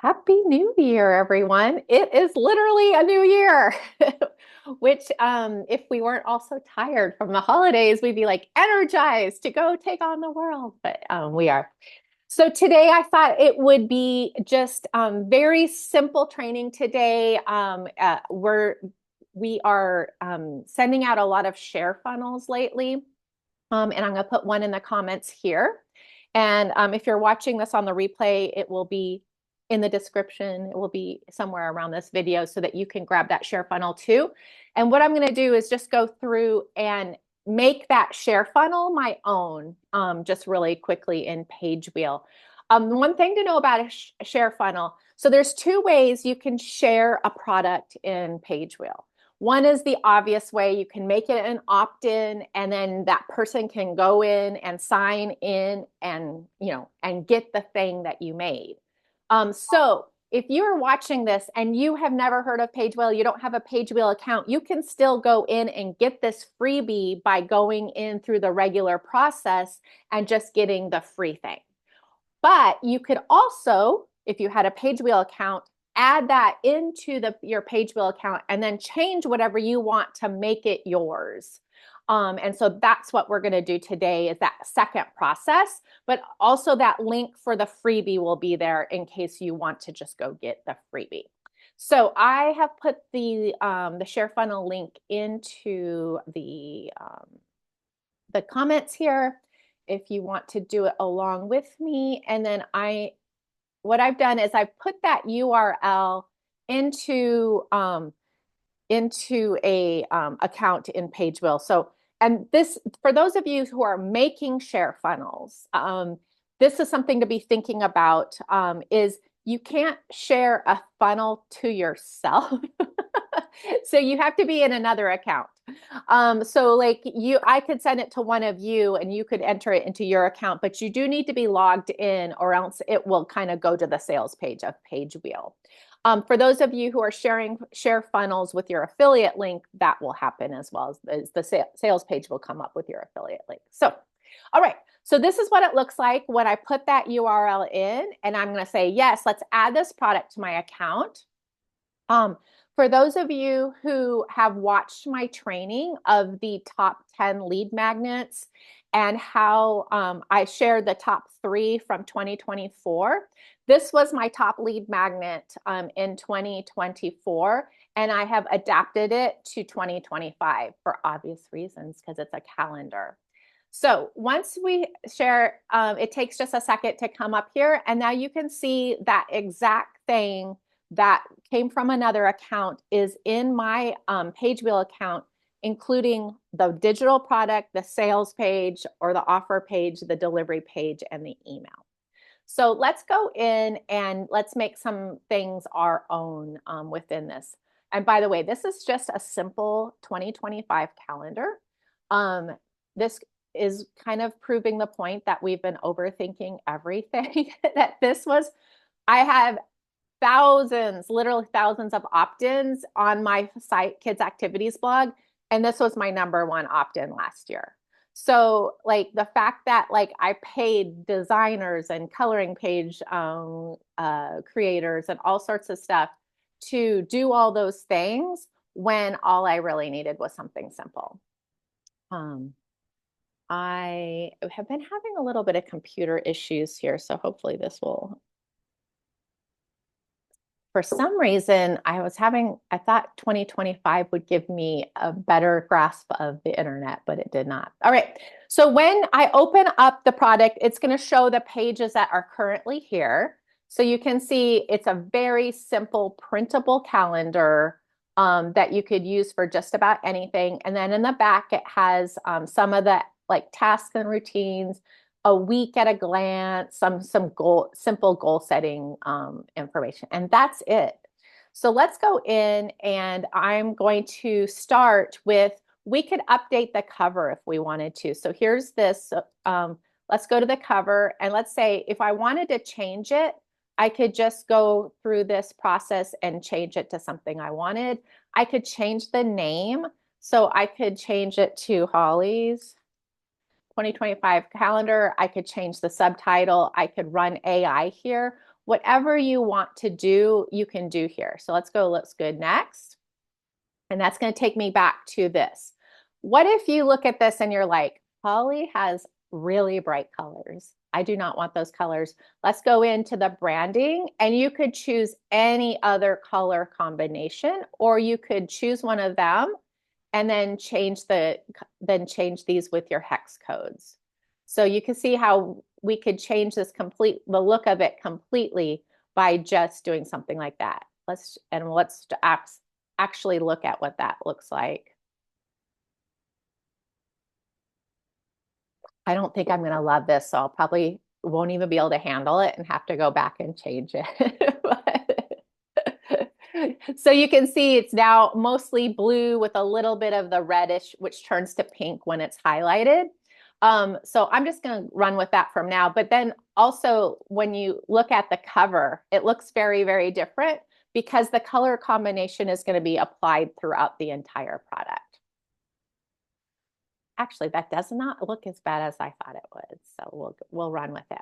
Happy New Year, everyone. It is literally a new year, which, if we weren't all so tired from the holidays, we'd be like energized to go take on the world, but we are. So today I thought it would be just very simple training today. We are sending out a lot of share funnels lately, and I'm going to put one in the comments here. And if you're watching this on the replay, it will be in the description. It will be somewhere around this video so that you can grab that share funnel too. And what I'm going to do is just go through and make that share funnel my own, just really quickly in Pagewheel. One thing to know about a share funnel, so there's two ways you can share a product in Pagewheel. One is the obvious way. You can make it an opt-in, and then that person can go in and sign in and, and get the thing that you made. So if you're watching this and you have never heard of Pagewheel, you don't have a Pagewheel account, you can still go in and get this freebie by going in through the regular process and just getting the free thing. But you could also, if you had a Pagewheel account, add that into your Pagewheel account and then change whatever you want to make it yours. And so that's what we're going to do today, is that second process, but also that link for the freebie will be there in case you want to just go get the freebie. So I have put the share funnel link into the comments here if you want to do it along with me. And then what I've done is I've put that URL into a account in Pagewheel. So, and this, for those of you who are making share funnels, this is something to be thinking about, is you can't share a funnel to yourself. So you have to be in another account. So like I could send it to one of you and you could enter it into your account, but you do need to be logged in or else it will kind of go to the sales page of Pagewheel. For those of you who are sharing share funnels with your affiliate link, that will happen as well, as the sales page will come up with your affiliate link. So, all right. So this is what it looks like when I put that URL in, and I'm going to say, yes, let's add this product to my account. For those of you who have watched my training of the top 10 lead magnets and how I shared the top 3 from 2024, this was my top lead magnet in 2024, and I have adapted it to 2025 for obvious reasons because it's a calendar. So once we share, it takes just a second to come up here, and now you can see that exact thing that came from another account is in my Pagewheel account, including the digital product, the sales page, or the offer page, the delivery page, and the email. So let's go in and let's make some things our own within this. And by the way, this is just a simple 2025 calendar. This is kind of proving the point that we've been overthinking everything, that I have thousands, literally thousands of opt-ins on my site, Kids Activities blog, and this was my #1 opt-in last year. So like the fact that like I paid designers and coloring page creators and all sorts of stuff to do all those things when all I really needed was something simple. I have been having a little bit of computer issues here, so hopefully this will. For some reason, I thought 2025 would give me a better grasp of the internet, but it did not. All right. So when I open up the product, it's going to show the pages that are currently here. So you can see it's a very simple printable calendar that you could use for just about anything. And then in the back, it has some of the like tasks and routines, a week at a glance, some simple goal setting information, and that's it. So let's go in, and I'm going to start with, we could update the cover if we wanted to. So here's this, let's go to the cover, and let's say if I wanted to change it, I could just go through this process and change it to something I wanted. I could change the name, so I could change it to Holly's 2025 calendar. I could change the subtitle. I could run AI here. whatever you want to do, you can do here. So let's go, looks good next. And that's going to take me back to this. What if you look at this and you're like, Holly has really bright colors. I do not want those colors. Let's go into the branding and you could choose any other color combination, or you could choose one of them and then change these with your hex codes. So you can see how we could change the look of it completely by just doing something like that. Let's actually look at what that looks like. I don't think I'm going to love this, so I'll probably won't even be able to handle it and have to go back and change it. So you can see it's now mostly blue with a little bit of the reddish, which turns to pink when it's highlighted. So I'm just going to run with that from now. But then also when you look at the cover, it looks very, very different because the color combination is going to be applied throughout the entire product. Actually, that does not look as bad as I thought it would. So we'll run with it.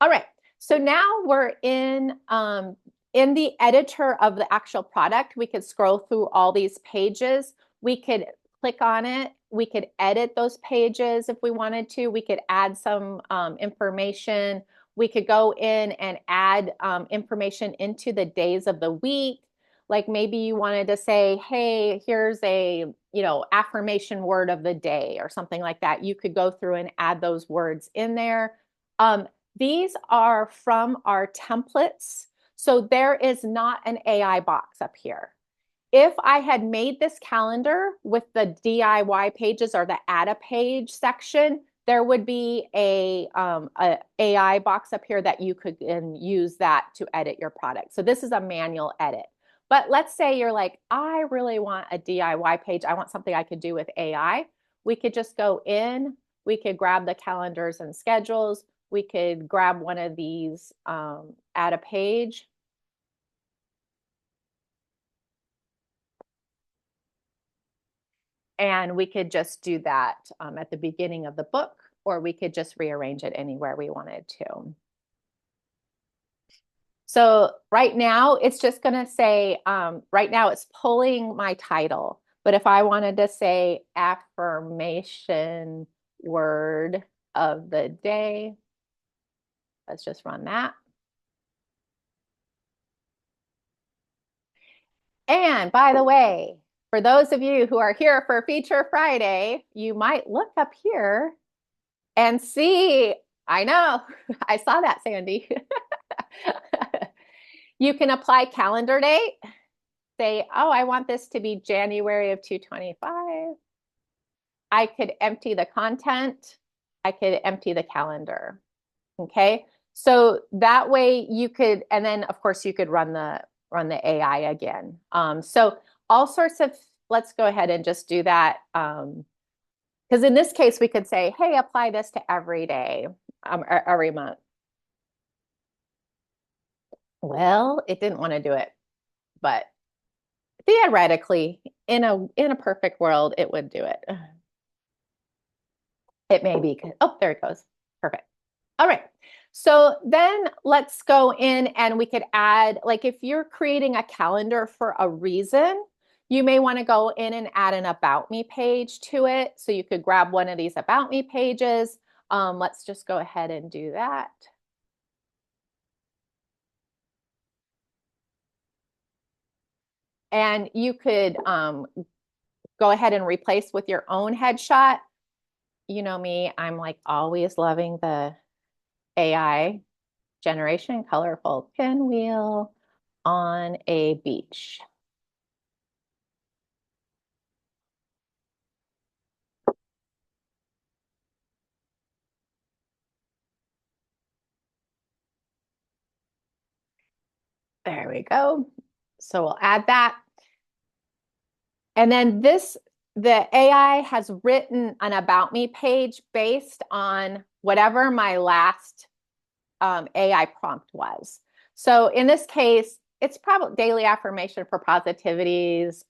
All right. So now we're in the editor of the actual product. We could scroll through all these pages. We could click on it. We could edit those pages if we wanted to. We could add some information. We could go in and add information into the days of the week. Like maybe you wanted to say, hey, here's a, affirmation word of the day or something like that. You could go through and add those words in there. These are from our templates. So there is not an AI box up here. If I had made this calendar with the DIY pages or the add a page section, there would be a AI box up here that you could use that to edit your product. So this is a manual edit. But let's say you're like, I really want a DIY page. I want something I could do with AI. We could just go in. We could grab the calendars and schedules. We could grab one of these, add a page. And we could just do that at the beginning of the book, or we could just rearrange it anywhere we wanted to. So right now, it's just going to say, right now it's pulling my title. But if I wanted to say affirmation word of the day, let's just run that. And by the way, for those of you who are here for Feature Friday, you might look up here and see, I know, I saw that, Sandy. You can apply calendar date. Say, oh, I want this to be January of 2025. I could empty the content. I could empty the calendar. Okay. So that way you could, and then of course you could run the AI again. So all sorts of, let's go ahead and just do that. Because in this case, we could say, hey, apply this to every day, every month. Well, it didn't want to do it, but theoretically, in a perfect world, it would do it. It may be, oh, there it goes. Perfect. All right. So then let's go in and we could add, like if you're creating a calendar for a reason, you may want to go in and add an About Me page to it. So you could grab one of these About Me pages. Let's just go ahead and do that. And you could go ahead and replace with your own headshot. You know me, I'm like always loving the AI generation, colorful pinwheel on a beach. There we go. So we'll add that. And then the AI has written an About Me page based on whatever my last AI prompt was. So in this case, it's probably daily affirmation for positivities.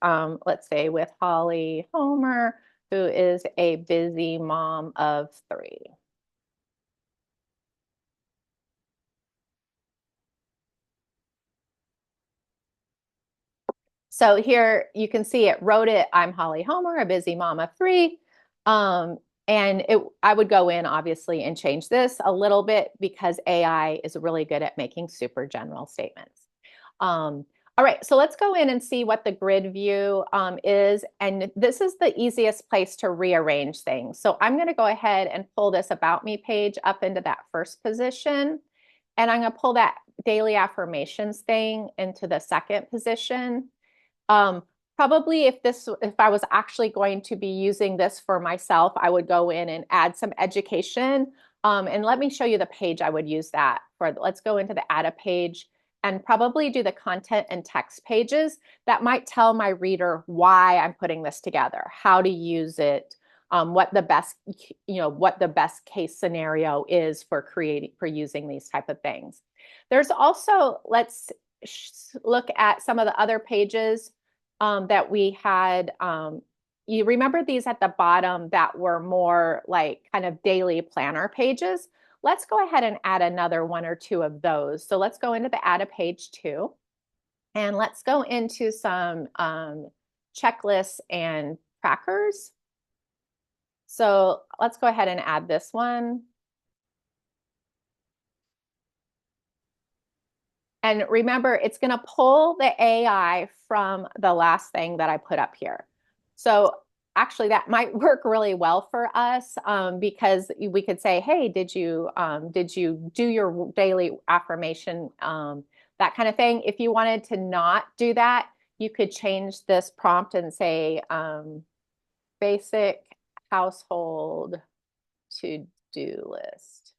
Let's say with Holly Homer, who is a busy mom of 3. So here you can see it wrote it, I'm Holly Homer, a busy mom of three. And I would go in obviously and change this a little bit because AI is really good at making super general statements. All right, so let's go in and see what the grid view is. And this is the easiest place to rearrange things. So I'm going to go ahead and pull this About Me page up into that first position. And I'm going to pull that daily affirmations thing into the second position. Probably if I was actually going to be using this for myself, I would go in and add some education. And let me show you the page I would use that for. Let's go into the add a page and probably do the content and text pages that might tell my reader why I'm putting this together, how to use it, what the best case scenario is for using these type of things. There's also, let's look at some of the other pages that we had. You remember these at the bottom that were more like kind of daily planner pages? Let's go ahead and add another one or two of those. So let's go into the add a page too. And let's go into some checklists and trackers. So let's go ahead and add this one. And remember, it's going to pull the AI from the last thing that I put up here. So actually, that might work really well for us because we could say, hey, did you do your daily affirmation, that kind of thing. If you wanted to not do that, you could change this prompt and say basic household to-do list.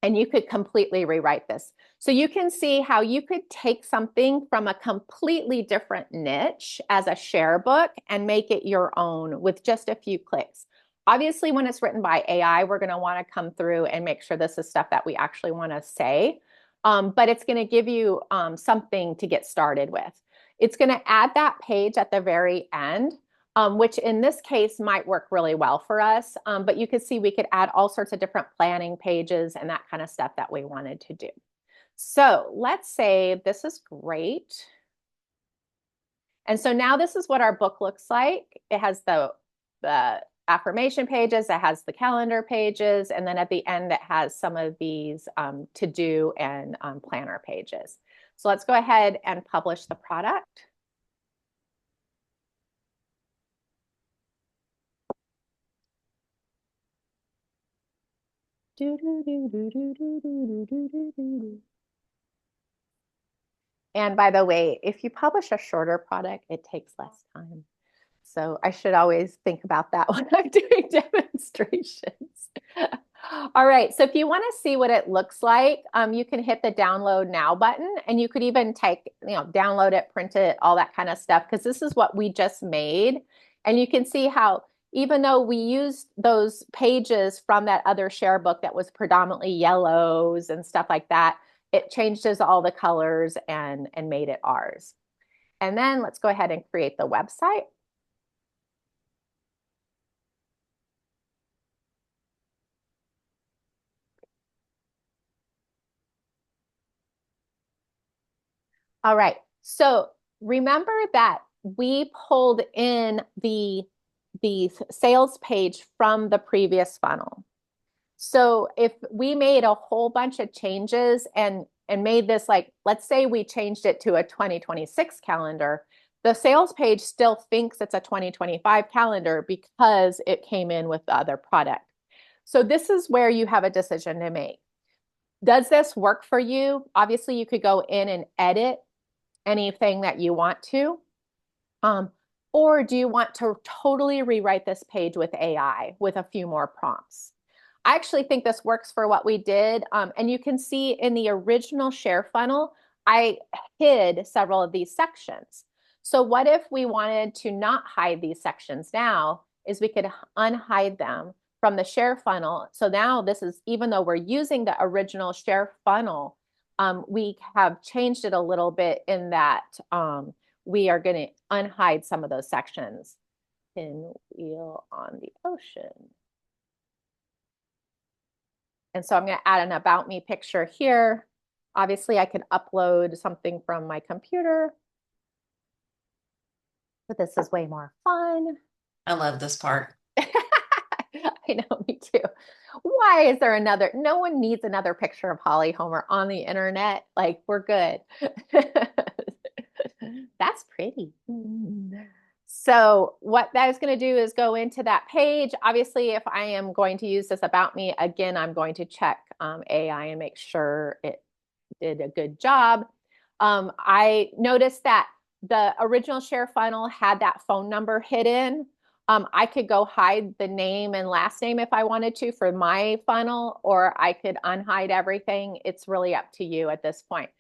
And you could completely rewrite this. So you can see how you could take something from a completely different niche as a share book and make it your own with just a few clicks. Obviously, when it's written by AI, we're going to want to come through and make sure this is stuff that we actually want to say. But it's going to give you something to get started with. It's going to add that page at the very end, which in this case might work really well for us. But you could see we could add all sorts of different planning pages and that kind of stuff that we wanted to do. So let's say this is great. And so now this is what our book looks like. It has the affirmation pages, it has the calendar pages, and then at the end it has some of these to-do and planner pages. So let's go ahead and publish the product. And by the way, if you publish a shorter product, it takes less time. So I should always think about that when I'm doing demonstrations. All right, so if you want to see what it looks like, you can hit the download now button, and you could even download it, print it, all that kind of stuff, because this is what we just made. And you can see how even though we used those pages from that other share book that was predominantly yellows and stuff like that, it changes all the colors and made it ours. And then let's go ahead and create the website. All right. So remember that we pulled in the sales page from the previous funnel. So if we made a whole bunch of changes and made this, like, let's say we changed it to a 2026 calendar, the sales page still thinks it's a 2025 calendar because it came in with the other product. So this is where you have a decision to make. Does this work for you? Obviously, you could go in and edit anything that you want to. Or do you want to totally rewrite this page with AI with a few more prompts? I actually think this works for what we did. And you can see in the original share funnel, I hid several of these sections. So what if we wanted to not hide these sections now, is we could unhide them from the share funnel. So now this is, even though we're using the original share funnel, we have changed it a little bit in that we are going to unhide some of those sections. Pinwheel on the ocean. And so I'm going to add an about me picture here. Obviously, I could upload something from my computer, but this is way more fun. I love this part. I know, me too. Why is there another? No one needs another picture of Holly Homer on the internet. Like, we're good. That's pretty. So what that is going to do is go into that page. Obviously, if I am going to use this about me, again, I'm going to check AI and make sure it did a good job. I noticed that the original share funnel had that phone number hidden. I could go hide the name and last name if I wanted to for my funnel, or I could unhide everything. It's really up to you at this point.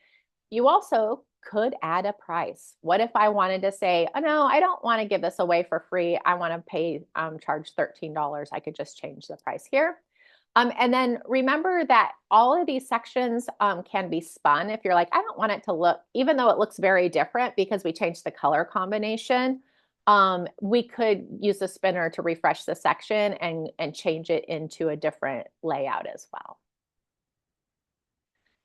You also could add a price. What if I wanted to say, oh no, I don't want to give this away for free. I want to pay, charge $13. I could just change the price here. And then remember that all of these sections can be spun. If you're like, I don't want it to look, even though it looks very different because we changed the color combination, we could use the spinner to refresh the section and change it into a different layout as well.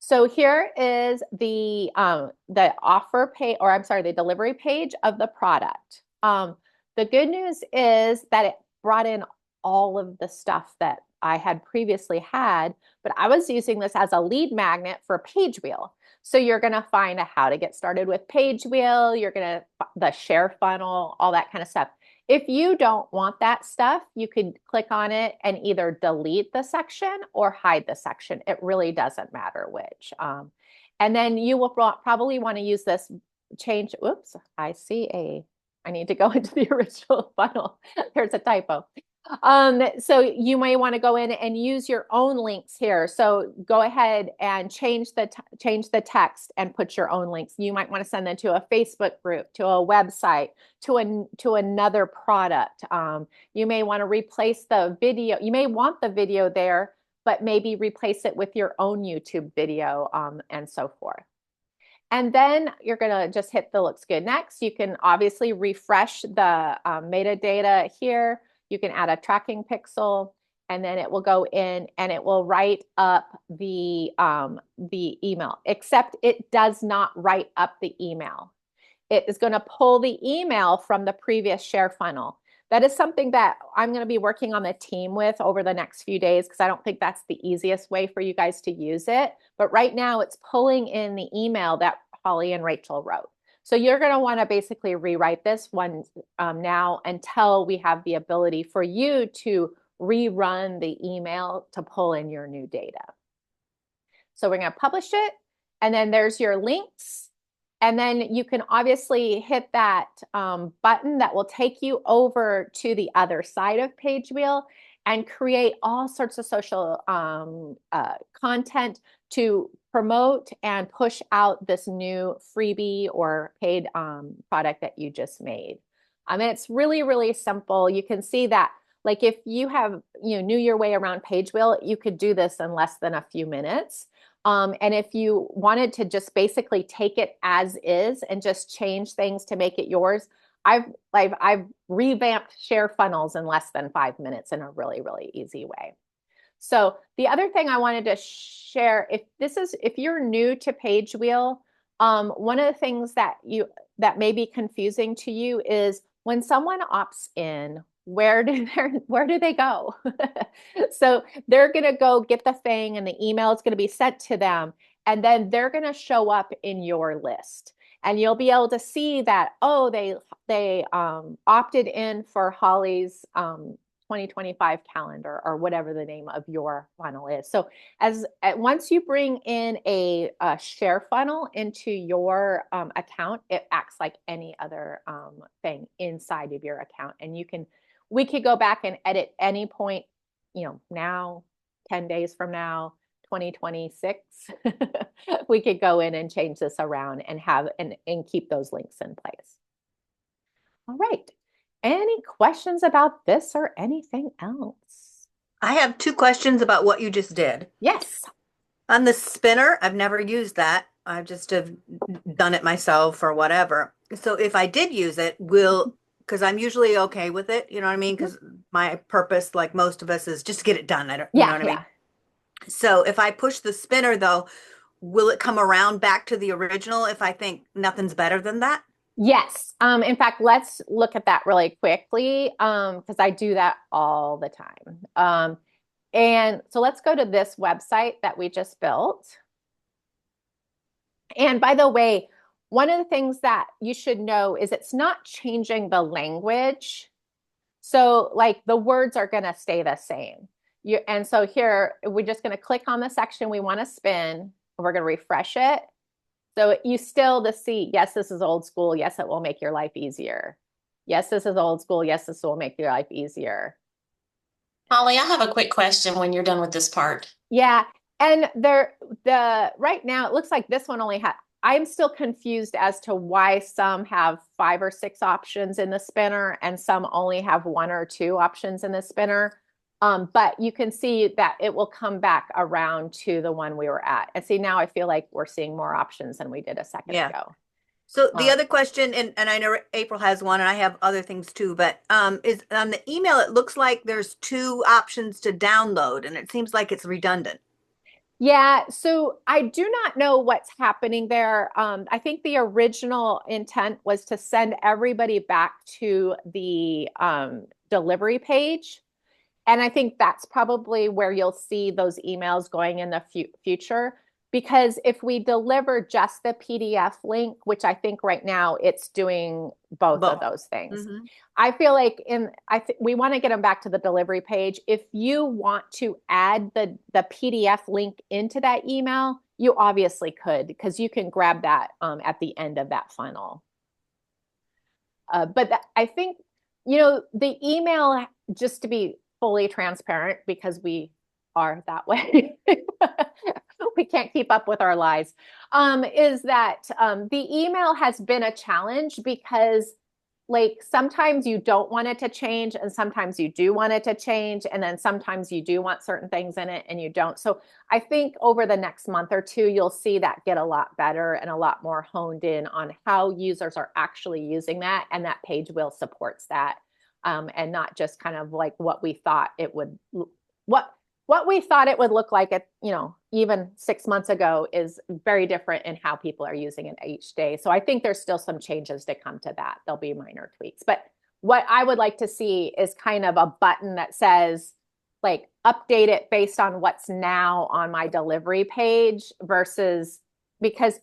So here is the offer page, or I'm sorry, the delivery page of the product. The good news is that it brought in all of the stuff that I had previously had, but I was using this as a lead magnet for Pagewheel. So you're going to find a how to get started with Pagewheel, you're going to the share funnel, all that kind of stuff. If you don't want that stuff, you could click on it and either delete the section or hide the section. It really doesn't matter which. And then you will probably want to use this change. Oops, I need to go into the original funnel. There's a typo. So you may want to go in and use your own links here. So go ahead and change the text and put your own links. You might want to send them to a Facebook group, to a website, to another product. You may want to replace the video. You may want the video there, but maybe replace it with your own YouTube video, and so forth. And then you're going to just hit the looks good next. You can obviously refresh the metadata here. You can add a tracking pixel, and then it will go in and it will write up the email, except it does not write up the email. It is going to pull the email from the previous share funnel. That is something that I'm going to be working on the team with over the next few days because I don't think that's the easiest way for you guys to use it. But right now it's pulling in the email that Holly and Rachel wrote. So you're going to want to basically rewrite this one now until we have the ability for you to rerun the email to pull in your new data. So we're going to publish it, and then there's your links. And then you can obviously hit that button that will take you over to the other side of Pagewheel and create all sorts of social content to promote and push out this new freebie or paid product that you just made. And it's really, really simple. You can see that, like, if you have, knew your way around Pagewheel, you could do this in less than a few minutes. And if you wanted to just basically take it as is and just change things to make it yours, I've revamped share funnels in less than 5 minutes in a really, really easy way. So the other thing I wanted to share, if you're new to Pagewheel, one of the things that may be confusing to you is when someone opts in, where do they go? So they're going to go get the thing and the email is going to be sent to them, and then they're going to show up in your list. And you'll be able to see that, oh, they opted in for Holly's 2025 calendar, or whatever the name of your funnel is. So once you bring in a share funnel into your account, it acts like any other thing inside of your account. And we could go back and edit any point, now, 10 days from now, 2026, we could go in and change this around and and keep those links in place. All right. Any questions about this or anything else? I have 2 questions about what you just did. Yes. On the spinner, I've never used that. I just have done it myself or whatever. So if I did use it, because I'm usually okay with it, you know what I mean? Because my purpose, like most of us, is just to get it done. You know what I mean? So if I push the spinner, though, will it come around back to the original if I think nothing's better than that? Yes. In fact, let's look at that really quickly because I do that all the time. And so let's go to this website that we just built. And by the way, one of the things that you should know is it's not changing the language. So, like the words are going to stay the same. And so here, we're just going to click on the section we want to spin. We're going to refresh it. So you still to see, yes, this is old school. Yes, it will make your life easier. Yes, this is old school. Yes, this will make your life easier. Holly, I have a quick question when you're done with this part. Yeah. And the right now it looks like this one only had, I'm still confused as to why some have 5 or 6 options in the spinner and some only have 1 or 2 options in the spinner. But you can see that it will come back around to the one we were at. And see, now I feel like we're seeing more options than we did a second Yeah. ago. So the Um, other question, and I know April has one, and I have other things too, but is on the email, it looks like there's 2 options to download, and it seems like it's redundant. Yeah, so I do not know what's happening there. I think the original intent was to send everybody back to the delivery page. And I think that's probably where you'll see those emails going in the future. Because if we deliver just the PDF link, which I think right now it's doing both of Both. those things, Hmm. I feel like we want to get them back to the delivery page. If you want to add the PDF link into that email, you obviously could because you can grab that at the end of that funnel. I think the email, just to be fully transparent, because we are that way. We can't keep up with our lies. Is that the email has been a challenge because like sometimes you don't want it to change and sometimes you do want it to change and then sometimes you do want certain things in it and you don't. So I think over the next month or two you'll see that get a lot better and a lot more honed in on how users are actually using that, and that Pagewheel supports that, and not just kind of like what we thought it would what what we thought it would look like at, even 6 months ago is very different in how people are using it each day. So I think there's still some changes to come to that. There'll be minor tweaks. But what I would like to see is kind of a button that says, like, update it based on what's now on my delivery page versus because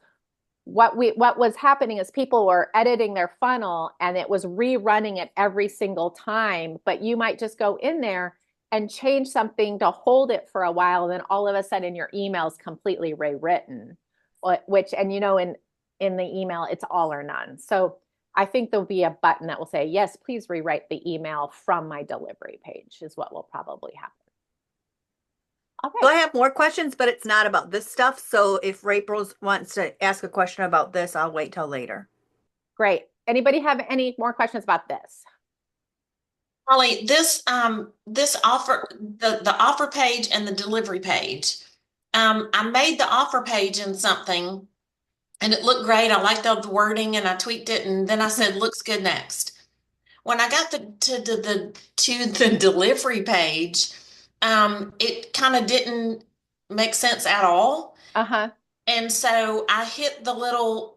what was happening is people were editing their funnel and it was rerunning it every single time, but you might just go in there and change something to hold it for a while, and then all of a sudden your email is completely rewritten, which, and in the email it's all or none. So I think there'll be a button that will say, yes, please rewrite the email from my delivery page is what will probably happen. So Okay, I have more questions, but it's not about this stuff. So if April wants to ask a question about this, I'll wait till later. great. Anybody have any more questions about this? Holly, this offer, the offer page and the delivery page. I made the offer page in something and it looked great. I liked all the wording and I tweaked it and then I said, looks good next. When I got to the delivery page, it kind of didn't make sense at all. Uh-huh. And so I hit the little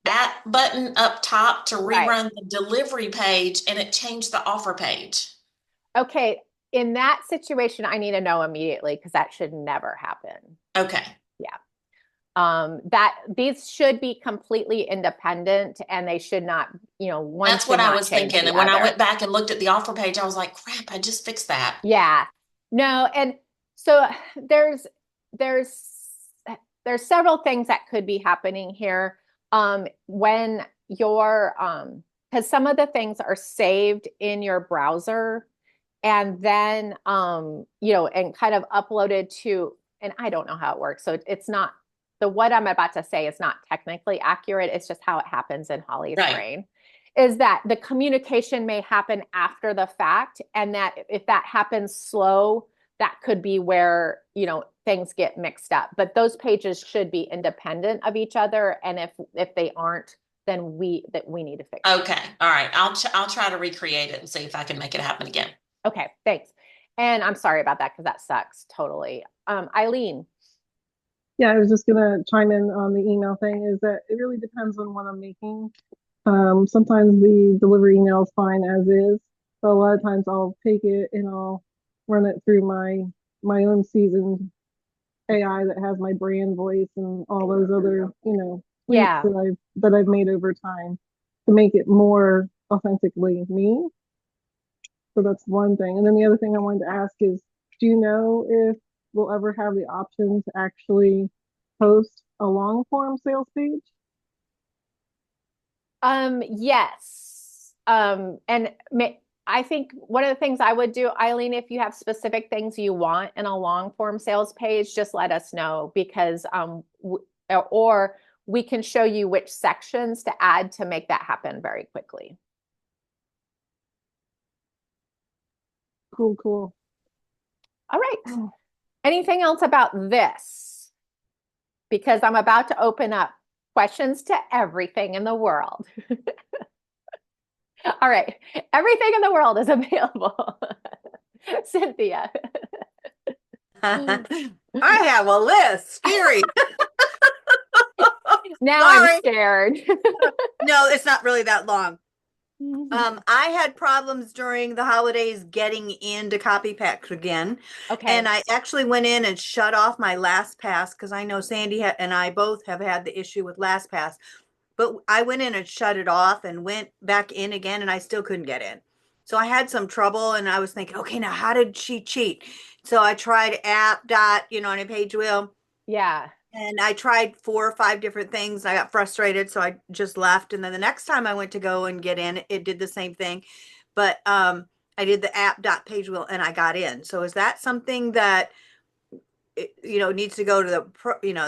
at button up top to Right. rerun the delivery page and it changed the offer page. Okay. In that situation, I need to know immediately because that should never happen. Okay. Yeah. That these should be completely independent and they should not, one That's should what I not was change thinking. the And when I other. went back and looked at the offer page, I was like, crap, I just fixed that. Yeah. No, and so there's there's several things that could be happening here. When your because some of the things are saved in your browser and then and kind of uploaded to, and I don't know how it works. So it's not what I'm about to say is not technically accurate. It's just how it happens in Holly's Right. brain. Is that the communication may happen after the fact, and that if that happens slow, that could be where things get mixed up. But those pages should be independent of each other, and if they aren't, then we need to fix it. Okay. All right. I'll try to recreate it and see if I can make it happen again. Okay, thanks. And I'm sorry about that because that sucks totally. Eileen. Yeah, I was just gonna chime in on the email thing is that it really depends on what I'm making. Sometimes the delivery email is fine as is, but a lot of times I'll take it and I'll run it through my own seasoned AI that has my brand voice and all those other, tweaks Yeah. that I've made over time to make it more authentically me. So that's one thing. And then the other thing I wanted to ask is, do you know if we'll ever have the option to actually post a long form sales page? Yes. I think one of the things I would do, Eileen, if you have specific things you want in a long form sales page, just let us know because, or we can show you which sections to add to make that happen very quickly. Cool, cool. All right. Anything else about this? Because I'm about to open up questions to everything in the world. All right. Everything in the world is available. Cynthia. I have a list. Scary. Now Sorry. I'm scared. No, it's not really that long. I had problems during the holidays getting into copy packs again. Okay. And I actually went in and shut off my LastPass because I know Sandy and I both have had the issue with LastPass. But I went in and shut it off and went back in again and I still couldn't get in. So I had some trouble and I was thinking, okay, now how did she cheat? So I tried app dot, on a Pagewheel. Yeah. And I tried 4 or 5 different things. I got frustrated, so I just left. And then the next time I went to go and get in, it did the same thing. But I did the app.pagewheel and I got in. So is that something that needs to go to the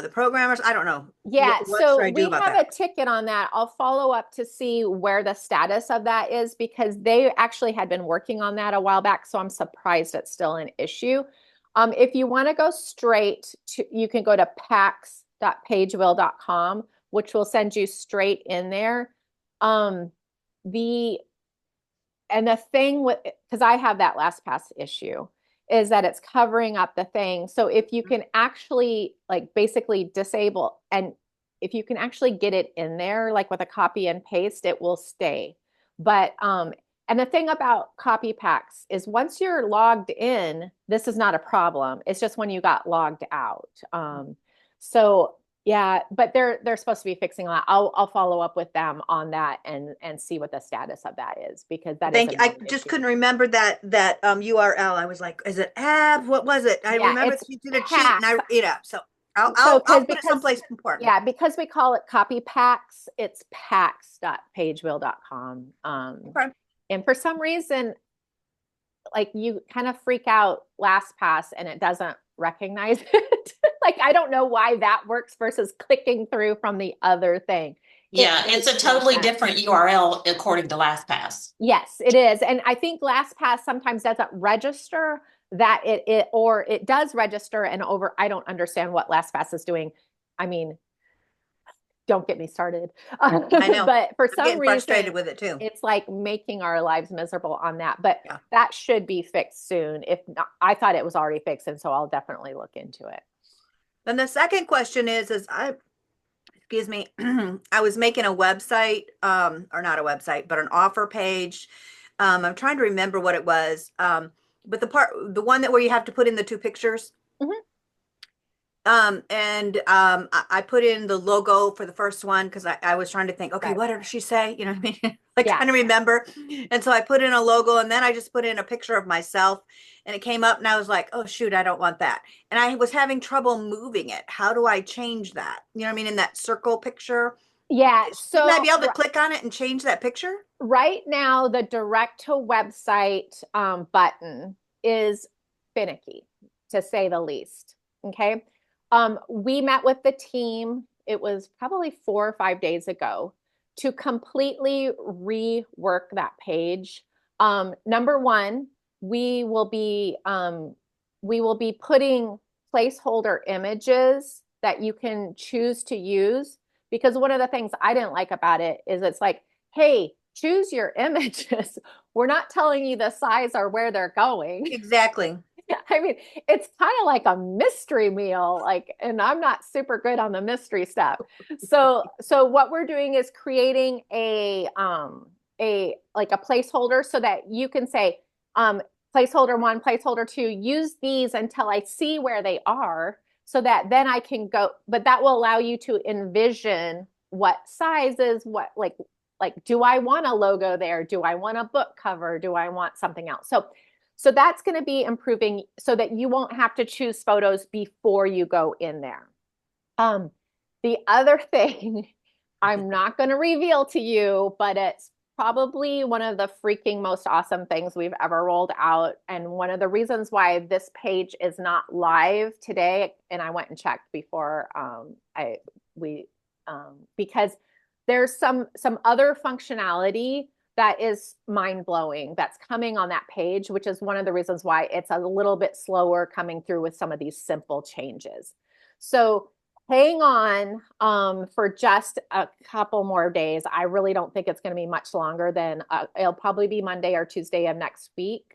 programmers? I don't know. Yeah, What should so I do we about have that? a ticket on that. I'll follow up to see where the status of that is because they actually had been working on that a while back. So I'm surprised it's still an issue. If you want to go straight to, you can go to pax.pagewheel.com, which will send you straight in there. The and the thing with, because I have that LastPass issue, is that it's covering up the thing. So if you can actually like basically disable, and if you can actually get it in there, like with a copy and paste, it will stay. But and the thing about copy packs is once you're logged in, this is not a problem. It's just when you got logged out. So yeah, but they're supposed to be fixing that. I'll follow up with them on that and see what the status of that is because that is Thank a you. I known just issue. couldn't remember that URL. I was like, is it app? What was it? I Yeah, remember it's she did a cheat and pack. so I'll So I'll put it someplace important. yeah, because we call it copy packs, it's packs.pagewheel.com. Okay. And for some reason, like you kind of freak out LastPass and it doesn't recognize it. Like I don't know why that works versus clicking through from the other thing. Yeah, it's a makes no totally sense. different URL according to LastPass. Yes, it is. And I think LastPass sometimes doesn't register that it or it does register and over. I don't understand what LastPass is doing. I mean, don't get me started. I know. But for I'm some getting frustrated reason, with it too. it's like making our lives miserable on that. But Yeah. that should be fixed soon. If not, I thought it was already fixed, and so I'll definitely look into it. Then the second question is excuse me, I was making a website, or not a website, but an offer page. I'm trying to remember what it was. But the one that where you have to put in the 2 pictures. Mhm. I put in the logo for the first one because I was trying to think, okay, Right. what did she say? You know what I mean? Like Yeah. trying to remember. And so I put in a logo and then I just put in a picture of myself and it came up and I was like, oh shoot, I don't want that. And I was having trouble moving it. How do I change that? You know what I mean? In that circle picture. Yeah. Shouldn't I So be able to click on it and change that picture? right now, the direct to website button is finicky, to say the least. Okay. We met with the team, it was probably 4 or 5 days ago, to completely rework that page. Number one, we will be putting placeholder images that you can choose to use because one of the things I didn't like about it is it's like, hey, choose your images. We're not telling you the size or where they're going. Exactly. I mean, it's kind of like a mystery meal, like, and I'm not super good on the mystery stuff. So what we're doing is creating a like a placeholder so that you can say placeholder one, placeholder two, use these until I see where they are so that then I can go, but that will allow you to envision what sizes, what like do I want a logo there? Do I want a book cover? Do I want something else? So that's going to be improving so that you won't have to choose photos before you go in there. The other thing I'm not going to reveal to you, but it's probably one of the freaking most awesome things we've ever rolled out. And one of the reasons why this page is not live today, and I went and checked before because there's some other functionality that is mind-blowing that's coming on that page, which is one of the reasons why it's a little bit slower coming through with some of these simple changes. So hang on for just a couple more days. I really don't think it's going to be much longer than it'll probably be Monday or Tuesday of next week.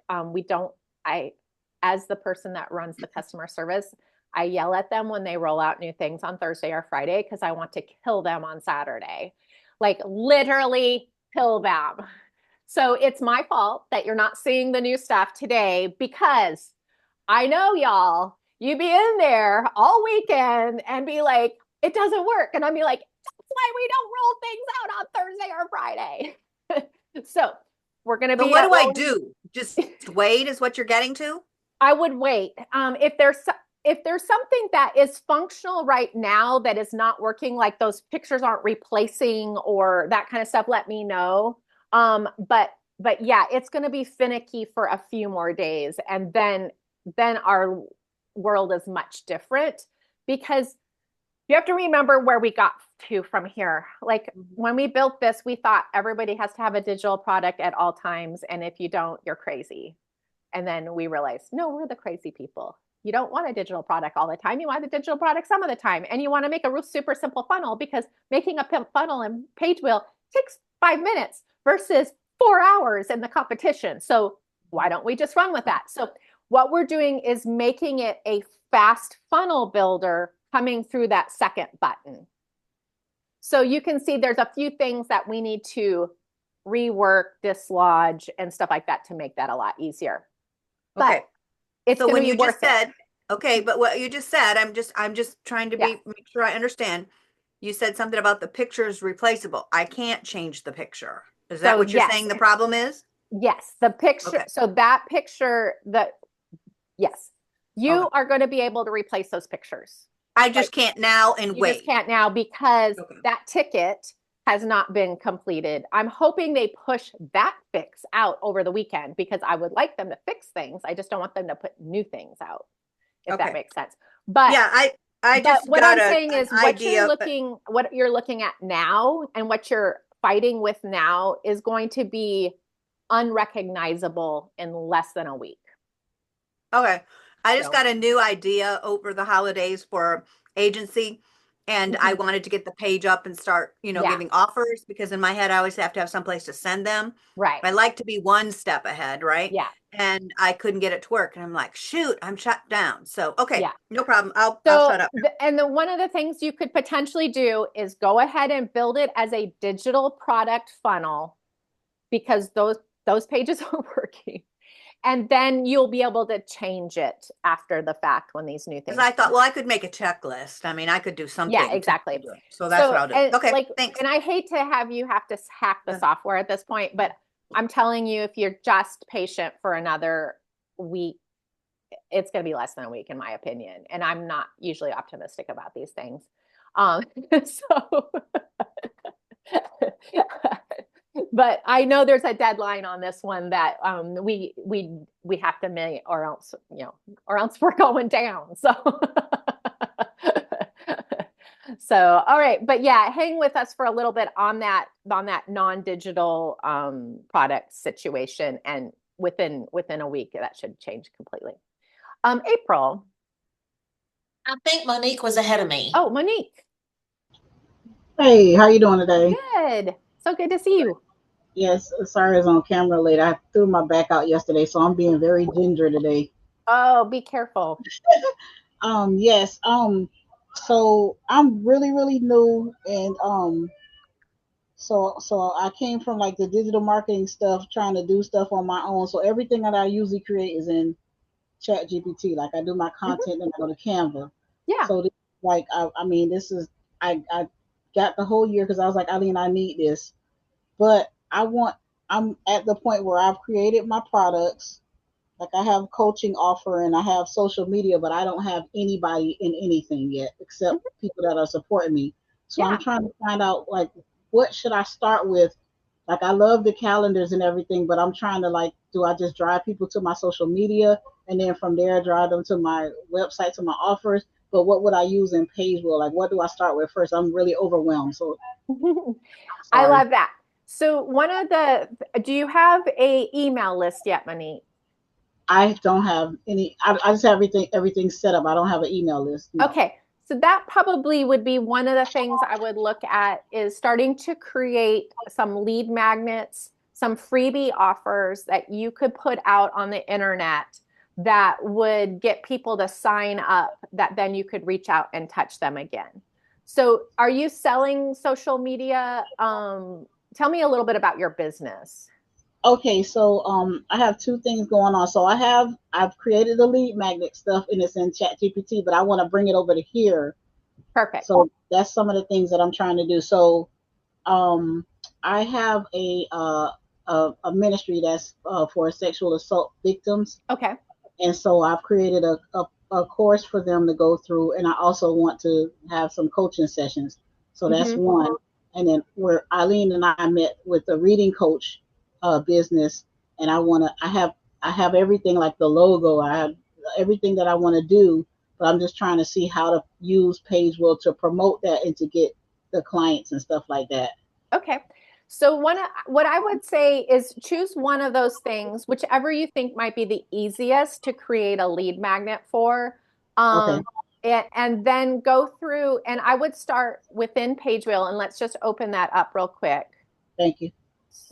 As the person that runs the customer service, I yell at them when they roll out new things on Thursday or Friday because I want to kill them on Saturday. Like literally kill them. So it's my fault that you're not seeing the new stuff today because I know y'all, you be in there all weekend and be like, it doesn't work. And I'll be like, that's why we don't roll things out on Thursday or Friday. So we're going to be. So what do I do? Just wait is what you're getting to? I would wait. If there's something that is functional right now that is not working, like those pictures aren't replacing or that kind of stuff, let me know. But yeah, it's going to be finicky for a few more days. And then our world is much different because you have to remember where we got to from here. Like when we built this, we thought everybody has to have a digital product at all times. And if you don't, you're crazy. And then we realized, no, we're the crazy people. You don't want a digital product all the time. You want a digital product some of the time. And you want to make a super simple funnel because making a funnel in Pagewheel takes 5 minutes versus 4 hours in the competition. So why don't we just run with that? So what we're doing is making it a fast funnel builder coming through that second button. So you can see there's a few things that we need to rework, dislodge, and stuff like that to make that a lot easier. But okay. It's so when you just said, okay, but what you just said, I'm just trying to make sure I understand. You said something about the picture is replaceable. I can't change the picture. Is that what you're saying the problem is? Yes, the picture. Okay. So that picture, yes, you are going to be able to replace those pictures. I just can't now and wait. You just can't now because that ticket has not been completed. I'm hoping they push that fix out over the weekend because I would like them to fix things. I just don't want them to put new things out, if that makes sense. But yeah, I just what got I'm saying is what you're looking at now and what you're fighting with now is going to be unrecognizable in less than a week. Okay. I just got a new idea over the holidays for agency. And I wanted to get the page up and start, giving offers because in my head, I always have to have someplace to send them. Right. I like to be one step ahead. Right. Yeah. And I couldn't get it to work. And I'm like, shoot, I'm shut down. So, okay, no problem. I'll shut up. And one of the things you could potentially do is go ahead and build it as a digital product funnel because those pages are working. And then you'll be able to change it after the fact when these new things. Because I thought, well, I could make a checklist. I mean, I could do something. Yeah, exactly. So that's what I'll do. Okay, thanks. And I hate to have you have to hack the software at this point, but I'm telling you, if you're just patient for another week, it's going to be less than a week, in my opinion. And I'm not usually optimistic about these things. But I know there's a deadline on this one that we have to make, or else we're going down. So all right, but yeah, hang with us for a little bit on that non-digital product situation, and within a week that should change completely. April. I think Monique was ahead of me. Oh, Monique. Hey, how you doing today? Good. So good to see you. Yes, sorry I was on camera late. I threw my back out yesterday, so I'm being very ginger today. Oh, be careful. Yes. So I'm really, really new, and so I came from like the digital marketing stuff, trying to do stuff on my own. So everything that I usually create is in Chat GPT. Like I do my Mhm. content and I go to Canva. Yeah. So this, like I mean, this is I got the whole year because I was like, Eileen, I need this, but I'm at the point where I've created my products. Like I have coaching offer and I have social media, but I don't have anybody in anything yet except Mhm. people that are supporting me. So I'm Yeah. trying to find out like what should I start with? Like I love the calendars and everything, but I'm trying to like, do I just drive people to my social media and then from there drive them to my website to my offers? But what would I use in Pagewheel? Like what do I start with first? I'm really overwhelmed. So I sorry. love that. So do you have a email list yet, Monique? I don't have any. I just have everything set up. I don't have an email list. No. Okay, so that probably would be one of the things I would look at is starting to create some lead magnets, some freebie offers that you could put out on the internet that would get people to sign up that then you could reach out and touch them again. So are you selling social media? Tell me a little bit about your business. Okay, so I have two things going on. So I've created the lead magnet stuff and it's in Chat GPT, but I want to bring it over to here. Perfect. So that's some of the things that I'm trying to do. So um I have a ministry that's for sexual assault victims, Okay. and so I've created a course for them to go through, and I also want to have some coaching sessions. So that's Hmm. one. And then where Eileen and I met with the reading coach business, and I have everything like the logo, I have everything that I want to do, but I'm just trying to see how to use Pagewell to promote that and to get the clients and stuff like that. Okay. So what I would say is choose one of those things, whichever you think might be the easiest to create a lead magnet for. Okay, Um, and then go through, and I would start within Pagewheel, and let's just open that up real quick. thank you.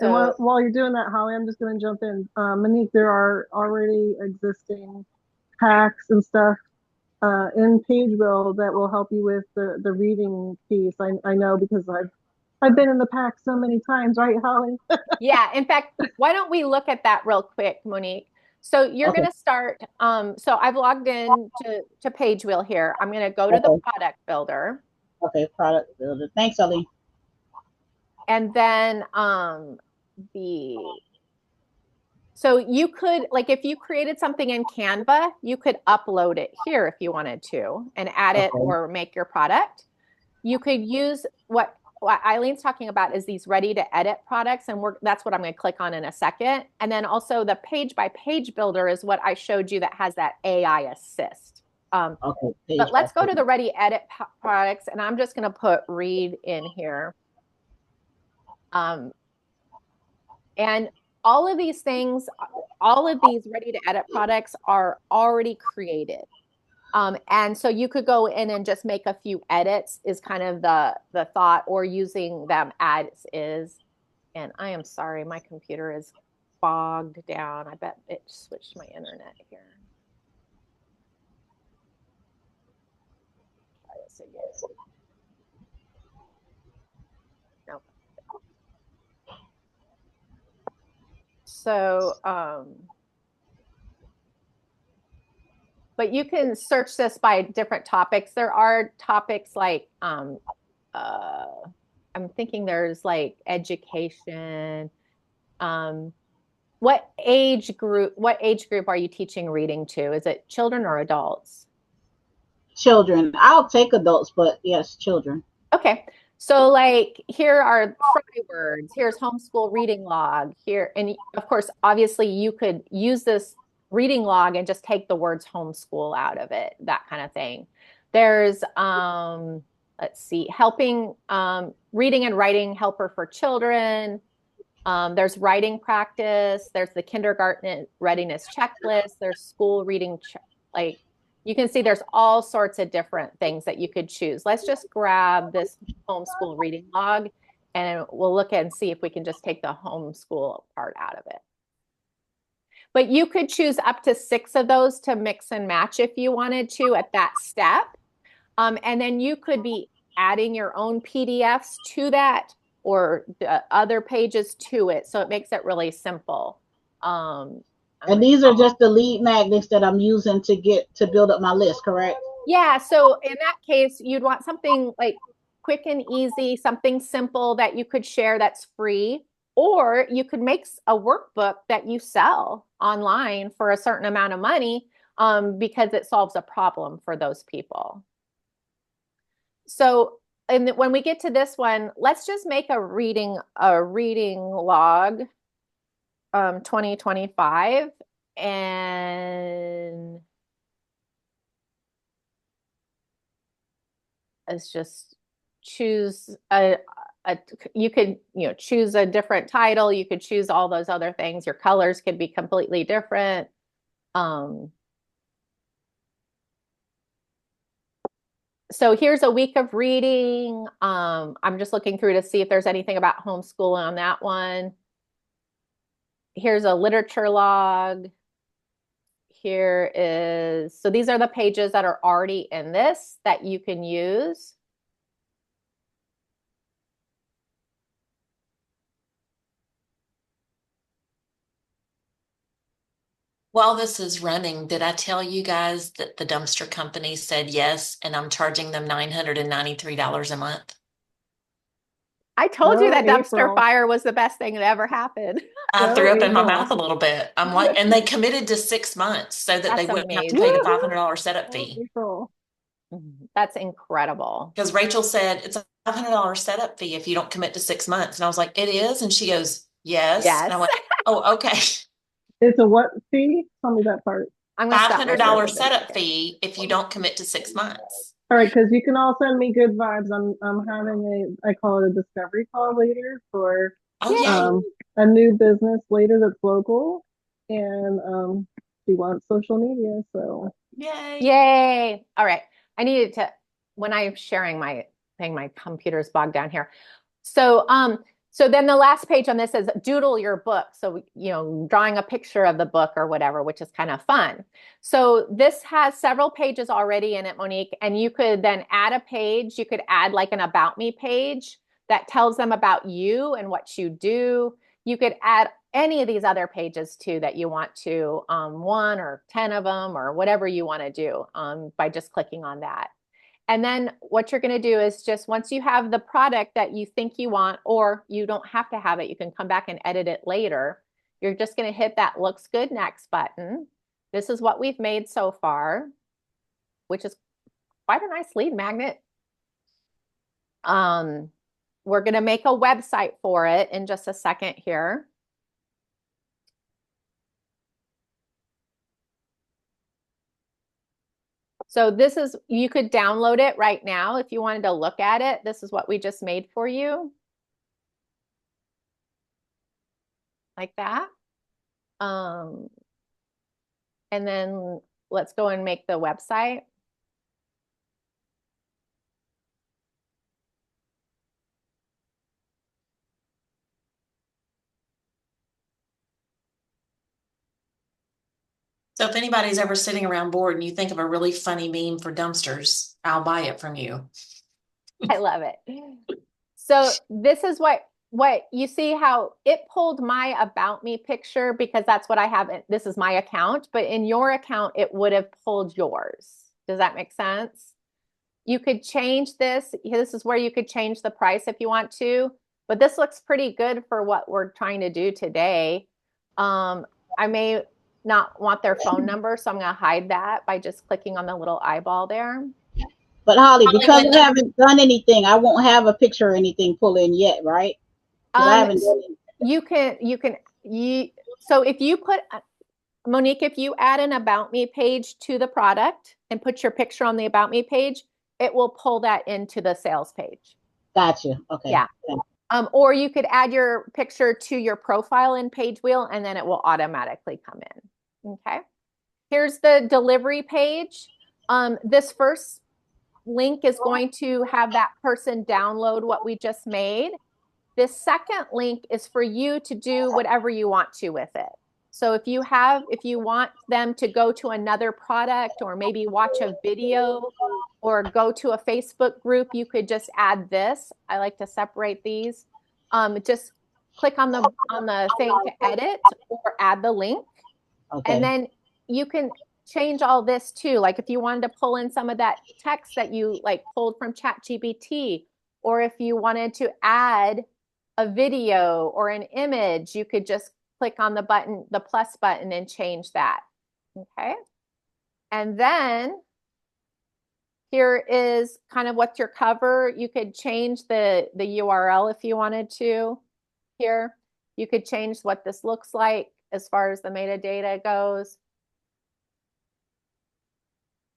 And So, while you're doing that, Holly, I'm just going to jump in. Monique, there are already existing hacks and stuff in Pageville that will help you with the reading piece. I know because I've been in the pack so many times, right, Holly? yeah, in fact, why don't we look at that real quick, Monique? So you're Okay, going to start. So I've logged in to Pagewheel here. I'm going to go to the okay, product builder. okay. Product builder. Thanks, Eileen. And then the so you could like if you created something in Canva, you could upload it here if you wanted to and add it Okay, or make your product. You could use what Eileen's talking about is these ready to edit products, and that's what I'm going to click on in a second. And then also the page by page builder is what I showed you that has that AI assist. okay. But Page by let's go to page. the ready edit products, and I'm just going to put read in here. Um, And all of these things, all of these ready to edit products are already created. And so you could go in and just make a few edits is kind of the thought, or using them as is. And I am sorry, my computer is bogged down. I bet it switched my internet here. Try this again. No. So, but you can search this by different topics. There are topics like uh, I'm thinking there's like education. Um, what age group are you teaching reading to? Is it children or adults? Children. I'll take adults, but yes, children. Okay. So like here are Fry words, here's homeschool reading log here. And of course, obviously you could use this reading log and just take the words homeschool out of it, that kind of thing. There's let's see, helping reading and writing helper for children. There's writing practice. There's the kindergarten readiness checklist. There's school reading, like you can see there's all sorts of different things that you could choose. Let's just grab this homeschool reading log and we'll look and see if we can just take the homeschool part out of it. But you could choose up to 6 of those to mix and match if you wanted to at that step. And then you could be adding your own PDFs to that or other pages to it. So it makes it really simple. And these are just the lead magnets that I'm using to build up my list, correct? Yeah, so in that case, you'd want something like quick and easy, something simple that you could share that's free, or you could make a workbook that you sell online for a certain amount of money because it solves a problem for those people. So, and when we get to this one, let's just make a reading log 2025 and let's just choose you could choose a different title, you could choose all those other things, your colors could be completely different. So here's a week of reading. I'm just looking through to see if there's anything about homeschooling on that one. Here's a literature log. Here is, so these are the pages that are already in this that you can use. While this is running, did I tell you guys that the dumpster company said yes, and I'm charging them $993 a month? I told you that dumpster April. fire was the best thing that ever happened. I Go, threw up in my April. mouth a little bit. I'm like, and they committed to 6 months so that they That's wouldn't have to pay the amazing. $500 setup Go, fee. April. That's incredible. Because Rachel said it's a $500 setup fee if you don't commit to 6 months. And I was like, it is? And she goes, yes. And I Yes. went, oh, okay. It's a what fee? Tell me that part. I'm going to stop my share $500 for this setup second. fee if you don't commit to 6 months. All right, because you can all send me good vibes. I'm having I call it a discovery call later for Oh, yeah. a new business later that's local, and she wants social media, so Yay. Yay. All right. I needed to, when I'm sharing my thing, my computer's bogged down here. So, so then the last page on this is doodle your book. So, drawing a picture of the book or whatever, which is kind of fun. So this has several pages already in it, Monique, and you could then add a page. You could add like an about me page that tells them about you and what you do. You could add any of these other pages too that you want to, 1 or 10 of them or whatever you want to do by just clicking on that. And then what you're going to do is just once you have the product that you think you want, or you don't have to have it, you can come back and edit it later. You're just going to hit that looks good next button. This is what we've made so far, which is quite a nice lead magnet. We're going to make a website for it in just a second here. So this is, you could download it right now if you wanted to look at it. This is what we just made for you. Like that. And then let's go and make the website. So if anybody's ever sitting around bored and you think of a really funny meme for dumpsters, I'll buy it from you. I love it. So this is what you see how it pulled my about me picture because that's what I have. This is my account, but in your account, it would have pulled yours. Does that make sense? You could change this. This is where you could change the price if you want to, but this looks pretty good for what we're trying to do today. I may not want their phone number, so I'm going to hide that by just clicking on the little eyeball there. But Holly, because I haven't done anything, I won't have a picture or anything pull in yet, right? I haven't done anything. So if you put, Monique, if you add an about me page to the product and put your picture on the about me page, it will pull that into the sales page. Gotcha. Okay. Yeah. Or you could add your picture to your profile in Pagewheel and then it will automatically come in. Okay. Here's the delivery page. This first link is going to have that person download what we just made. This second link is for you to do whatever you want to with it. So if you want them to go to another product or maybe watch a video or go to a Facebook group, you could just add this. I like to separate these. Just click on the thing to edit or add the link. Okay. And then you can change all this too. Like if you wanted to pull in some of that text that you like pulled from ChatGPT, or if you wanted to add a video or an image, you could just click on the button, the plus button, and change that. Okay. And then here is kind of what's your cover. You could change the URL if you wanted to here. You could change what this looks like as far as the metadata goes.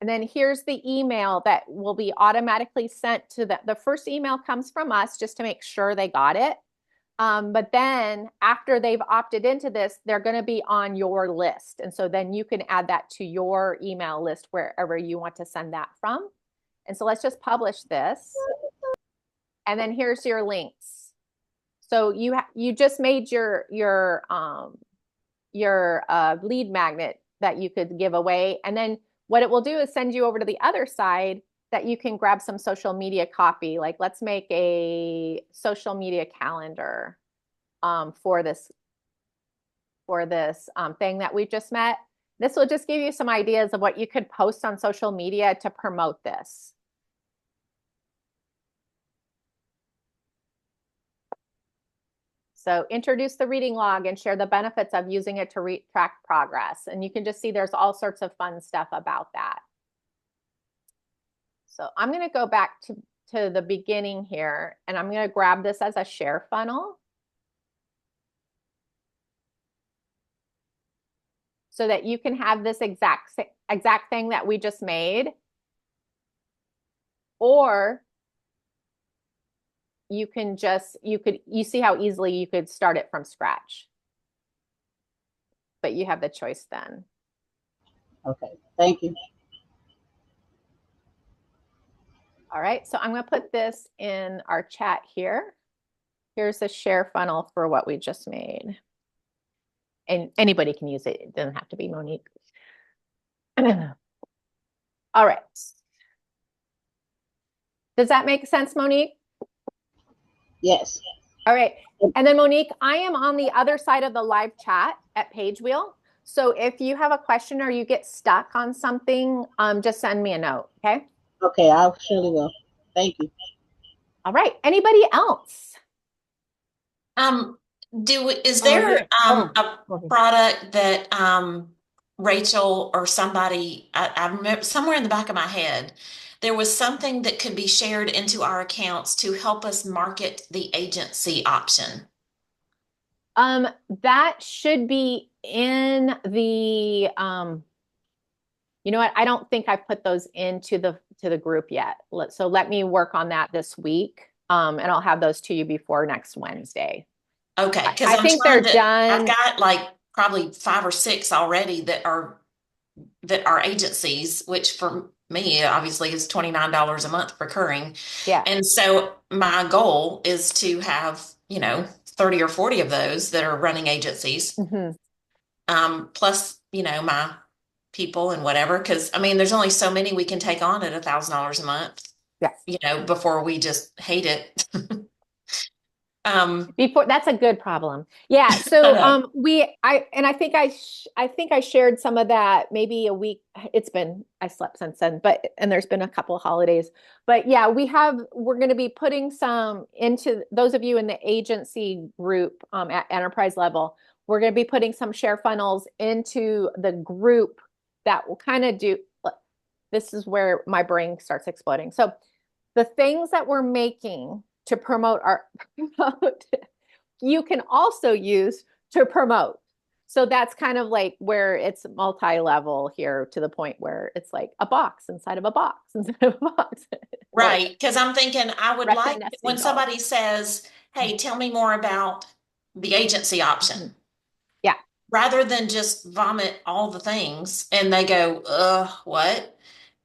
And then here's the email that will be automatically sent to the first email comes from us just to make sure they got it. But then after they've opted into this, they're going to be on your list. And so then you can add that to your email list wherever you want to send that from. And so let's just publish this. And then here's your links. So you just made your lead magnet that you could give away. And then what it will do is send you over to the other side that you can grab some social media copy. Like let's make a social media calendar for this thing that we just met. This will just give you some ideas of what you could post on social media to promote this. So introduce the reading log and share the benefits of using it to track progress. And you can just see there's all sorts of fun stuff about that. So I'm going to go back to the beginning here, and I'm going to grab this as a share funnel so that you can have this exact thing that we just made. Or you see how easily you could start it from scratch. But you have the choice then. Okay, thank you. All right, so I'm going to put this in our chat here. Here's the share funnel for what we just made. And anybody can use it. It doesn't have to be Monique. All right. Does that make sense, Monique? Yes. All right. And then Monique, I am on the other side of the live chat at Pagewheel. So if you have a question or you get stuck on something, just send me a note, okay? Okay, I surely will. Thank you. All right. Anybody else? Is there a Okay. product that Rachel or somebody, I remember somewhere in the back of my head, there was something that could be shared into our accounts to help us market the agency option. That should be in the you know what? I don't think I've put those into the group yet. So let me work on that this week. And I'll have those to you before next Wednesday. Okay, because I think they're done. I've got like probably 5 or 6 already that are agencies, which for me obviously is $29 a month recurring. Yeah. And so my goal is to have, 30 or 40 of those that are running agencies. Mm-hmm. Plus, my people and whatever, because I mean, there's only so many we can take on at $1,000 a month. Yeah. Before we just hate it. Before that's a good problem. Yeah. So I think I shared some of that maybe a week. I slept since then, and there's been a couple of holidays. But yeah, we're going to be putting some into those of you in the agency group at enterprise level. We're going to be putting some share funnels into the group that will kind of do. This is where my brain starts exploding. So the things that we're making to promote you can also use to promote. So that's kind of like where it's multi-level here to the point where it's like a box inside of a box inside of a box. Right. Because I'm thinking I would like when somebody says, hey, tell me more about the agency option. Yeah. Rather than just vomit all the things and they go, what?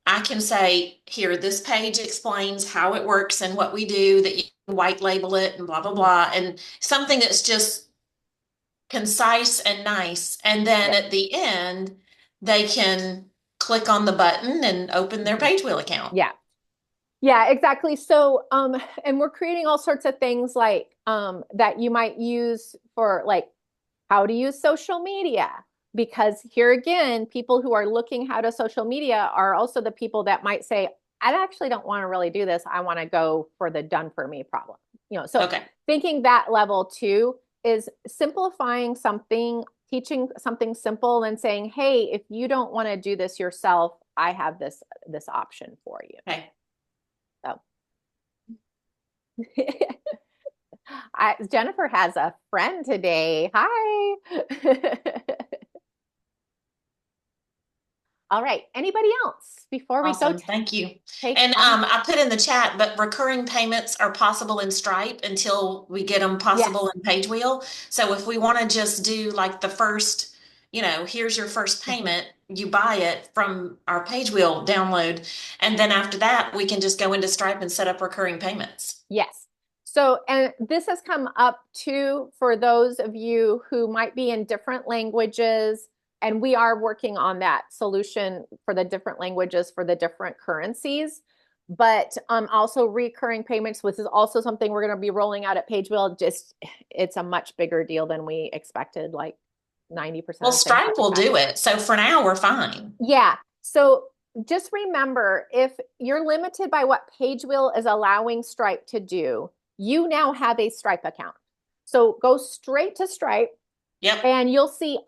I can say, here, this page explains how it works and what we do, that you can white label it and blah, blah, blah. And something that's just concise and nice. And then at the end, they can click on the button and open their Pagewheel account. Yeah. Yeah, exactly. So, and we're creating all sorts of things like that you might use for like how to use social media. Because here again, people who are looking how to social media are also the people that might say, I actually don't want to really do this. I want to go for the done for me problem. So Okay. thinking that level too is simplifying something, teaching something simple and saying, hey, if you don't want to do this yourself, I have this option for you. Okay. So Jennifer has a friend today. Hi. All right. Anybody else before we Awesome. go Thank you. take And on? I put in the chat, but recurring payments are possible in Stripe until we get them possible in Pagewheel. So if we want to just do like the first, here's your first payment, you buy it from our Pagewheel download. And then after that, we can just go into Stripe and set up recurring payments. Yes. So, and this has come up too for those of you who might be in different languages, and we are working on that solution for the different languages for the different currencies. But also recurring payments, which is also something we're going to be rolling out at Pagewheel. Just it's a much bigger deal than we expected, like 90% Well, of the things Stripe that we will had. do it. So for now, we're fine. Yeah. So just remember, if you're limited by what Pagewheel is allowing Stripe to do, you now have a Stripe account. So go straight to Stripe. Yep. And you'll see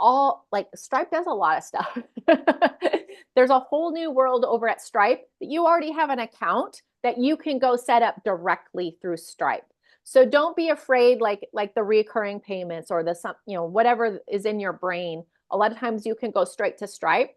like Stripe does a lot of stuff. There's a whole new world over at Stripe that you already have an account that you can go set up directly through Stripe. So don't be afraid, like the recurring payments or whatever is in your brain. A lot of times you can go straight to Stripe.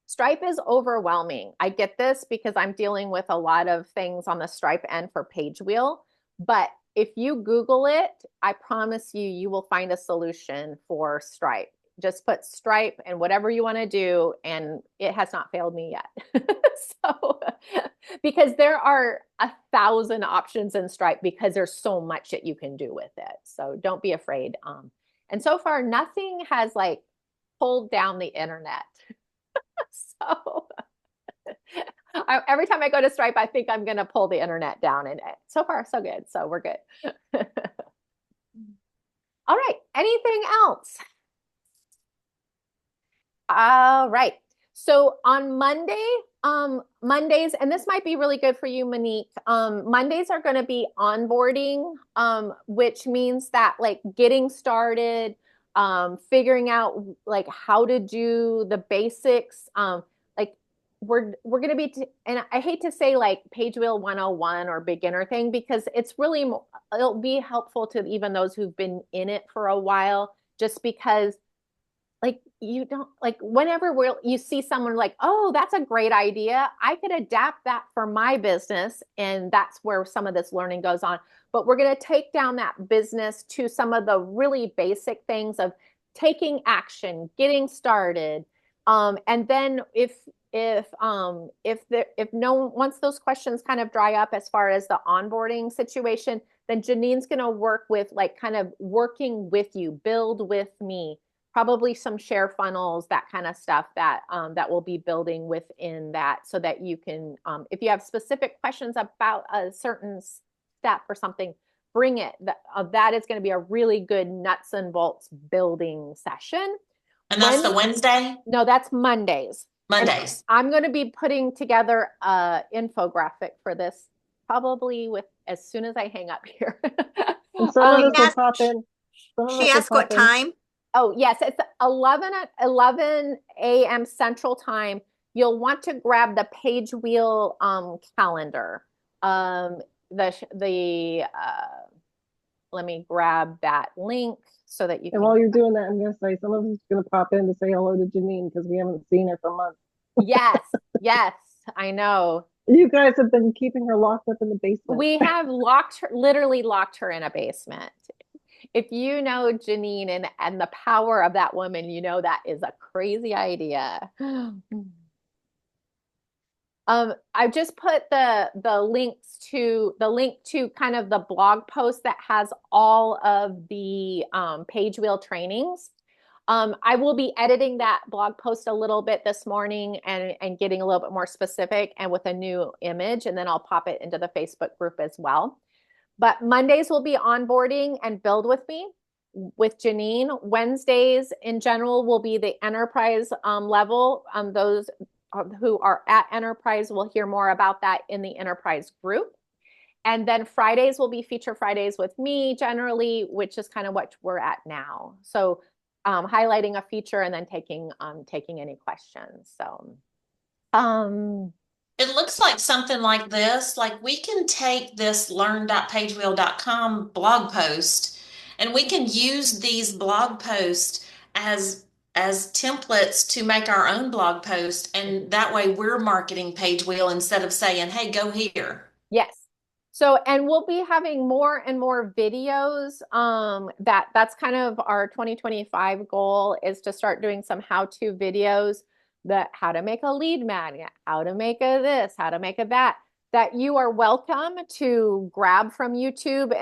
Stripe is overwhelming. I get this because I'm dealing with a lot of things on the Stripe end for Pagewheel. But if you Google it, I promise you will find a solution for Stripe. Just put Stripe and whatever you want to do, and it has not failed me yet. So, because there are 1,000 options in Stripe because there's so much that you can do with it. So don't be afraid. And so far, nothing has like pulled down the internet. So every time I go to Stripe, I think I'm going to pull the internet down, and so far so good. So we're good. All right. Anything else? All right. So on Mondays, and this might be really good for you, Monique. Mondays are going to be onboarding, which means that like getting started, figuring out like how to do the basics. Like we're going to be, and I hate to say like Pagewheel 101 or beginner thing, because it's really, it'll be helpful to even those who've been in it for a while, just because like you don't like whenever you see someone like, oh, that's a great idea, I could adapt that for my business, and that's where some of this learning goes on. But we're going to take down that business to some of the really basic things of taking action, getting started, and then if no once those questions kind of dry up as far as the onboarding situation, then Janine's going to work with like kind of working with you, build with me, probably some share funnels, that kind of stuff that that we'll be building within that, so that you can, if you have specific questions about a certain step or something, bring it. That is going to be a really good nuts and bolts building session. And that's the Wednesday? No, that's Mondays. Mondays. And I'm going to be putting together a infographic for this probably as soon as I hang up here. And some of us will pop in. She asked what time? Oh, yes, it's 11 a.m. Central Time. You'll want to grab the Pagewheel calendar. Let me grab that link so that you And while you're doing that, I'm going to say some of us are going to pop in to say hello to Janine because we haven't seen her for months. Yes, yes, I know. You guys have been keeping her locked up in the basement. We have literally locked her in a basement. If you know Janine and the power of that woman, you know that is a crazy idea. I just put the link to kind of the blog post that has all of the Pagewheel trainings. I will be editing that blog post a little bit this morning and getting a little bit more specific and with a new image, and then I'll pop it into the Facebook group as well. But Mondays will be onboarding and build with me with Janine. Wednesdays in general will be the enterprise level. Those who are at enterprise will hear more about that in the enterprise group. And then Fridays will be feature Fridays with me generally, which is kind of what we're at now. So highlighting a feature and then taking any questions. So It looks like something like this. Like we can take this learn.pagewheel.com blog post and we can use these blog posts as templates to make our own blog post. And that way we're marketing Pagewheel instead of saying, hey, go here. yes. So, and we'll be having more and more videos. That's kind of our 2025 goal, is to start doing some how-to videos, that how to make a lead magnet, how to make a this, how to make a that you are welcome to grab from YouTube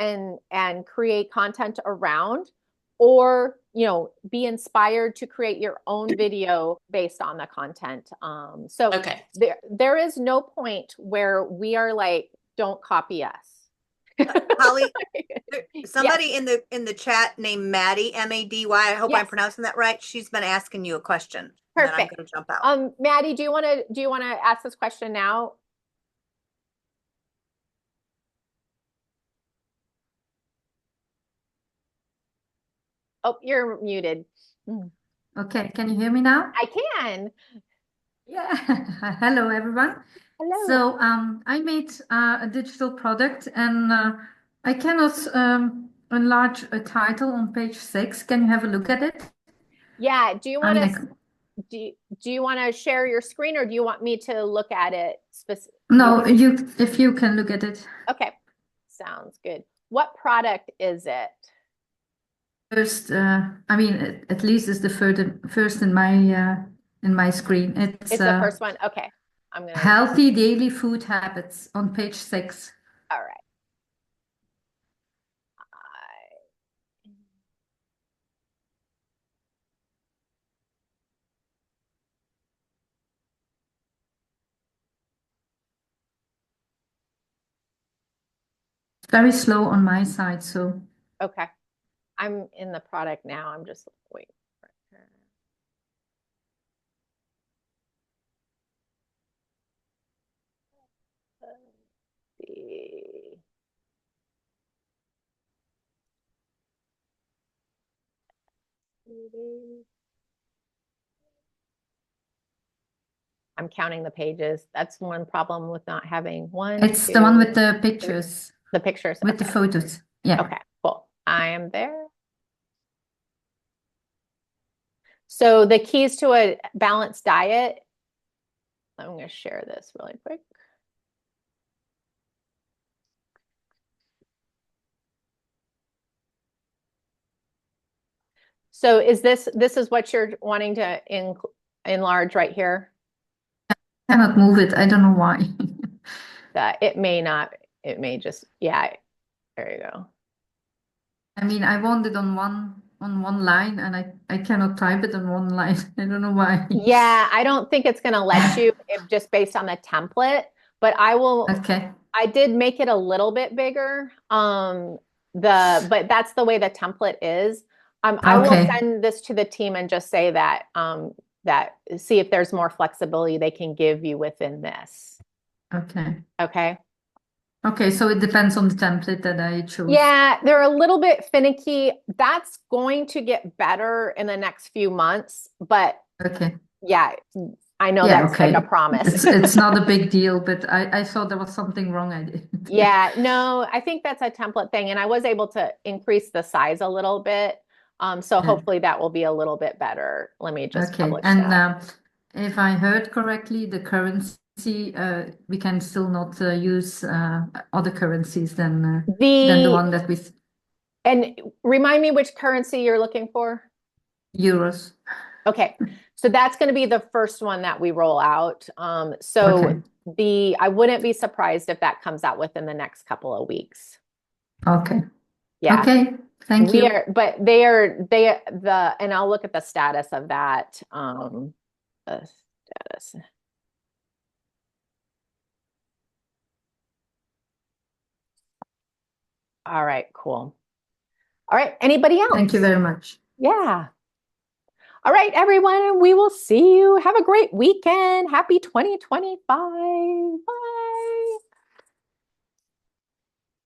and create content around, or be inspired to create your own video based on the content. So Okay. there is no point where we are like, don't copy us. Holly, somebody Yes. in the chat named Maddie, M-A-D-Y, I hope I'm Yes. pronouncing that right. She's been asking you a question. And then I'm Perfect. going to jump out. Maddie, do you want to ask this question now? Oh, you're muted. Okay, can you hear me now? I can. Yeah. Hello, everyone. Hello. So I made a digital product, and I cannot enlarge a title on page 6. Can you have a look at it? Yeah. Do you I want mean, to do you want to share your screen, or do you want me to look at it no, if you can look at it. Okay. Sounds good. What product is it? First, I mean, at least it's the first in my screen. It's the first one. Okay. I'm gonna. Healthy daily food habits on page 6. All right. Very slow on my side, so. Okay. I'm in the product now. I'm just waiting for it. Let's see. I'm counting the pages. That's one problem with not having one. It's two, the one with the pictures. the pictures. With the Okay. photos. Yeah. Okay, cool. I am there. So the keys to a balanced diet. I'm going to share this really quick. So is this is what you're wanting to enlarge right here? I cannot move it. I don't know why. It may not. It may just, yeah. There you go. I mean, I want it on one line, and I cannot type it on one line. I don't know why. Yeah, I don't think it's going to let you just based on the template, but I will. Okay. I did make it a little bit bigger. But that's the way the template is. I will Okay. send this to the team and just say that see if there's more flexibility they can give you within this. Okay. Okay. Okay, so it depends on the template that I chose. Yeah, they're a little bit finicky. That's going to get better in the next few months, but Okay. yeah, I know Yeah, that's okay. like a promise. It's not a big deal, but I thought there was something wrong I did. Yeah, no, I think that's a template thing, and I was able to increase the size a little bit. So Yeah. hopefully that will be a little bit better. Let me just Okay, publish and that. if I heard correctly, the currency we can still not use other currencies than the one that we And remind me which currency you're looking for. euros. Okay, so that's going to be the first one that we roll out. So Okay. I wouldn't be surprised if that comes out within the next couple of weeks. Okay. Yeah. Okay. Thank you. And I'll look at the status of that. The status. All right, cool. All right, anybody else? Thank you very much. Yeah. All right, everyone, we will see you. Have a great weekend. Happy 2025. Bye.